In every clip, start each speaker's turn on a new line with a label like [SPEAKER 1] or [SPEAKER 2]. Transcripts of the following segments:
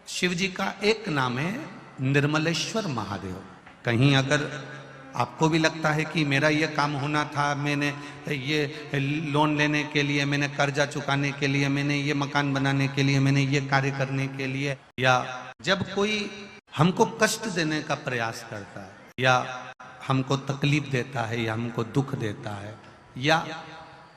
[SPEAKER 1] शिव जी का एक नाम है निर्मलेश्वर महादेव। कहीं अगर आपको भी लगता है कि मेरा ये काम होना था, मैंने ये लोन लेने के लिए, मैंने कर्जा चुकाने के लिए, मैंने ये मकान बनाने के लिए, मैंने ये कार्य करने के लिए, या जब कोई हमको कष्ट देने का प्रयास करता है, या हमको तकलीफ देता है, या हमको दुख देता है, या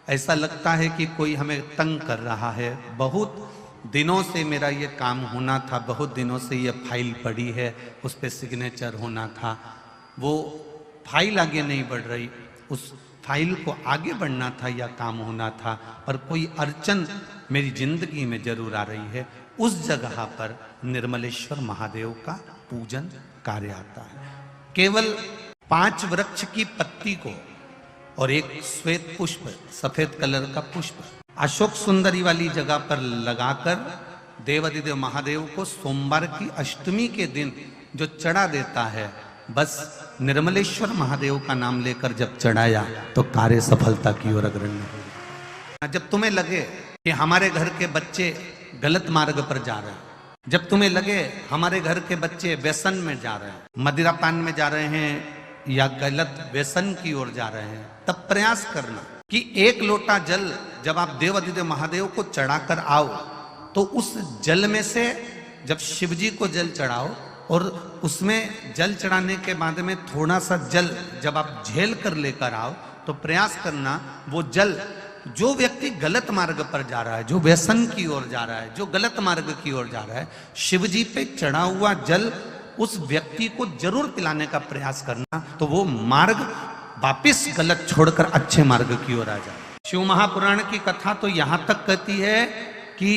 [SPEAKER 1] ऐसा लगता है कि कोई हमें तंग कर रहा है, बहुत दिनों से मेरा ये काम होना था, बहुत दिनों से ये फाइल पड़ी है, उस पर सिग्नेचर होना था, वो फाइल आगे नहीं बढ़ रही, उस फाइल को आगे बढ़ना था या काम होना था, पर कोई अड़चन मेरी जिंदगी में जरूर आ रही है, उस जगह पर निर्मलेश्वर महादेव का पूजन कार्य आता है। केवल 5 वृक्ष की पत्ती को और एक श्वेत पुष्प, सफेद कलर का पुष्प अशोक सुंदरी वाली जगह पर लगाकर देवाधिदेव महादेव को सोमवार की अष्टमी के दिन जो चढ़ा देता है, बस निर्मलेश्वर महादेव का नाम लेकर जब चढ़ाया तो कार्य सफलता की ओर अग्रणी होगा। जब तुम्हें लगे कि हमारे घर के बच्चे गलत मार्ग पर जा रहे हैं, जब तुम्हें लगे हमारे घर के बच्चे व्यसन में जा रहे हैं, मदिरा पान में जा रहे हैं या गलत व्यसन की ओर जा रहे हैं, तब प्रयास करना कि एक लोटा जल जब आप देवाधिदेव महादेव को चढ़ाकर आओ तो उस जल में से जब शिव जी को जल चढ़ाओ और उसमें जल चढ़ाने के बाद में थोड़ा सा जल जब आप झेल कर लेकर आओ तो प्रयास करना वो जल, जो व्यक्ति गलत मार्ग पर जा रहा है, जो व्यसन की ओर जा रहा है, जो गलत मार्ग की ओर जा रहा है, शिव जी पे चढ़ा हुआ जल उस व्यक्ति को जरूर पिलाने का प्रयास करना, तो वो मार्ग वापिस गलत छोड़कर अच्छे मार्ग की ओर आ जाए। शिव महापुराण की कथा तो यहां तक कहती है कि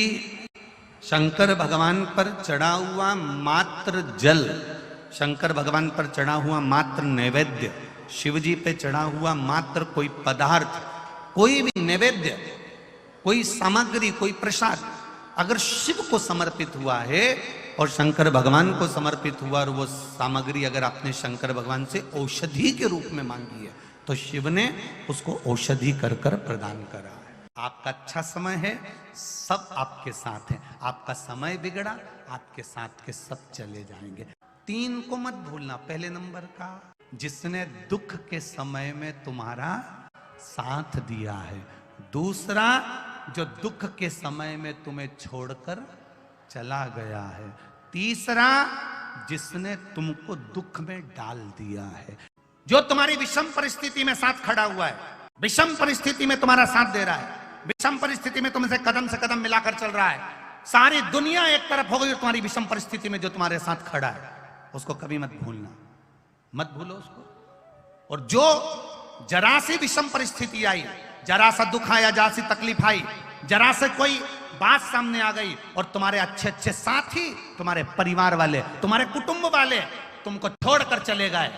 [SPEAKER 1] शंकर भगवान पर चढ़ा हुआ मात्र जल, शंकर भगवान पर चढ़ा हुआ मात्र नैवेद्य, शिव जी पे चढ़ा हुआ मात्र कोई पदार्थ, कोई भी नैवेद्य, कोई सामग्री, कोई प्रसाद अगर शिव को समर्पित हुआ है और शंकर भगवान को समर्पित हुआ और वो सामग्री अगर आपने शंकर भगवान से औषधि के रूप में मांगी है तो शिव ने उसको औषधि कर कर प्रदान करा है। आपका अच्छा समय है, सब आपके साथ है, आपका समय बिगड़ा, आपके साथ के सब चले जाएंगे। 3 को मत भूलना। पहले नंबर का, जिसने दुख के समय में तुम्हारा साथ दिया है। दूसरा, जो दुख के समय में तुम्हें छोड़कर चला गया है। तीसरा, जिसने तुमको दुख में डाल दिया है, जो तुम्हारी विषम परिस्थिति में साथ खड़ा हुआ है, विषम परिस्थिति में तुम्हारा साथ दे रहा है, विषम परिस्थिति में तुमसे कदम से कदम मिलाकर चल रहा है। सारी दुनिया एक तरफ हो गई और तुम्हारी विषम परिस्थिति में जो तुम्हारे साथ खड़ा है उसको कभी मत भूलना, मत भूलो उसको। और जो जरा सी विषम परिस्थिति आई, जरा सा दुख आया, जरा सी तकलीफ आई, जरा से कोई बात सामने आ गई और तुम्हारे अच्छे अच्छे साथी, तुम्हारे परिवार वाले, तुम्हारे कुटुंब वाले तुमको छोड़कर चले गए,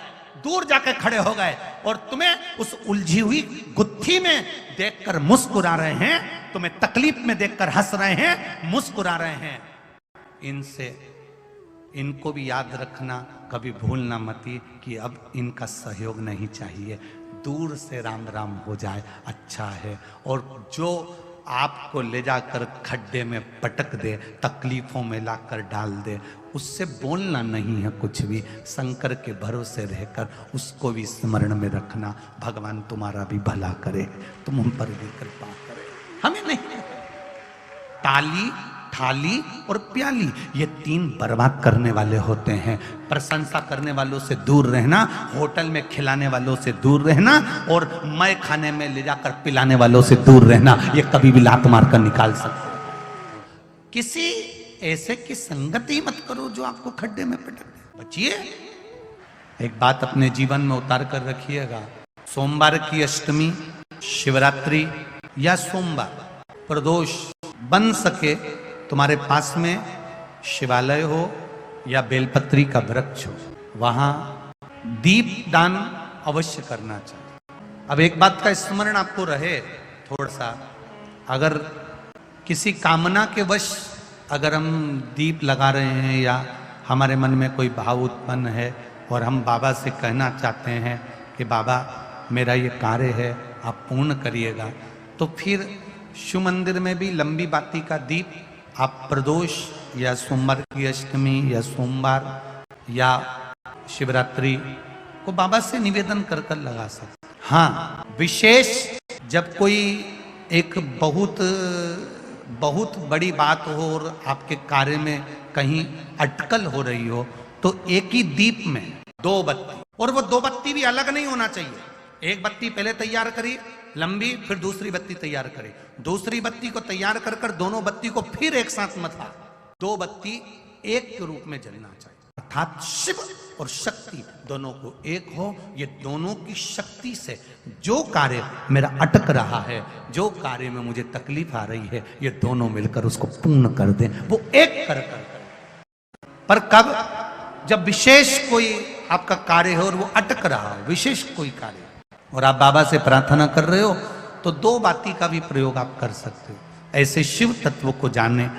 [SPEAKER 1] दूर जाकर खड़े हो गए और तुम्हें उस उलझी हुई गुत्थी में देखकर मुस्कुरा रहे हैं, तुम्हें तकलीफ में देखकर हंस रहे हैं, मुस्कुरा रहे हैं, इनको भी याद रखना, कभी भूलना मत कि अब इनका सहयोग नहीं चाहिए, दूर से राम राम हो जाए अच्छा है। और जो आपको ले जाकर खड्डे में पटक दे, तकलीफों में लाकर डाल दे, उससे बोलना नहीं है कुछ भी, शंकर के भरोसे रहकर उसको भी स्मरण में रखना। भगवान तुम्हारा भी भला करे, तुम हम पर भी कृपा करे, हमें नहीं। ताली, थाली और प्याली, ये 3 बर्बाद करने वाले होते हैं। प्रशंसा करने वालों से दूर रहना, होटल में खिलाने वालों से दूर रहना और मैं खाने में ले जाकर पिलाने वालों से दूर रहना, ये कभी भी लात मार कर निकाल सकते हैं। किसी ऐसे की संगति मत करो जो आपको खड्डे में पटक दे, बचिए। एक बात अपने जीवन में उतार कर रखिएगा, सोमवार की अष्टमी, शिवरात्रि या सोमवार प्रदोष बन सके तुम्हारे पास में शिवालय हो या बेलपत्री का वृक्ष हो, वहां दीप दान अवश्य करना चाहिए। अब एक बात का स्मरण आपको रहे थोड़ा सा, अगर किसी कामना के वश अगर हम दीप लगा रहे हैं या हमारे मन में कोई भाव उत्पन्न है और हम बाबा से कहना चाहते हैं कि बाबा मेरा ये कार्य है आप पूर्ण करिएगा, तो फिर शिव मंदिर में भी लंबी बाती का दीप आप प्रदोष या सोमवार की अष्टमी या सोमवार या शिवरात्रि को बाबा से निवेदन कर कर लगा सकते। हाँ, विशेष जब कोई एक बहुत बड़ी बात हो और आपके कार्य में कहीं अटकल हो रही हो, तो एक ही दीप में 2 बत्ती, और वो 2 बत्ती भी अलग नहीं होना चाहिए। एक बत्ती पहले तैयार करिए लंबी, फिर दूसरी बत्ती तैयार करिए, दूसरी बत्ती को तैयार कर कर दोनों बत्ती को फिर एक साथ मथा, 2 बत्ती एक के रूप में जलना चाहिए। अर्थात शिव और शक्ति दोनों को एक हो। ये दोनों की शक्ति से जो कार्य मेरा अटक रहा है, जो कार्य में मुझे तकलीफ आ रही है, ये दोनों मिलकर उसको पूर्ण कर दें। वो एक कर पर कब? जब विशेष कोई आपका कार्य हो और वो अटक रहा हो, विशेष कोई कार्य, और आप बाबा से प्रार्थना कर रहे हो, तो 2 बाती का भी प्रयोग आप कर सकते हो। ऐसे शिव तत्व को जानने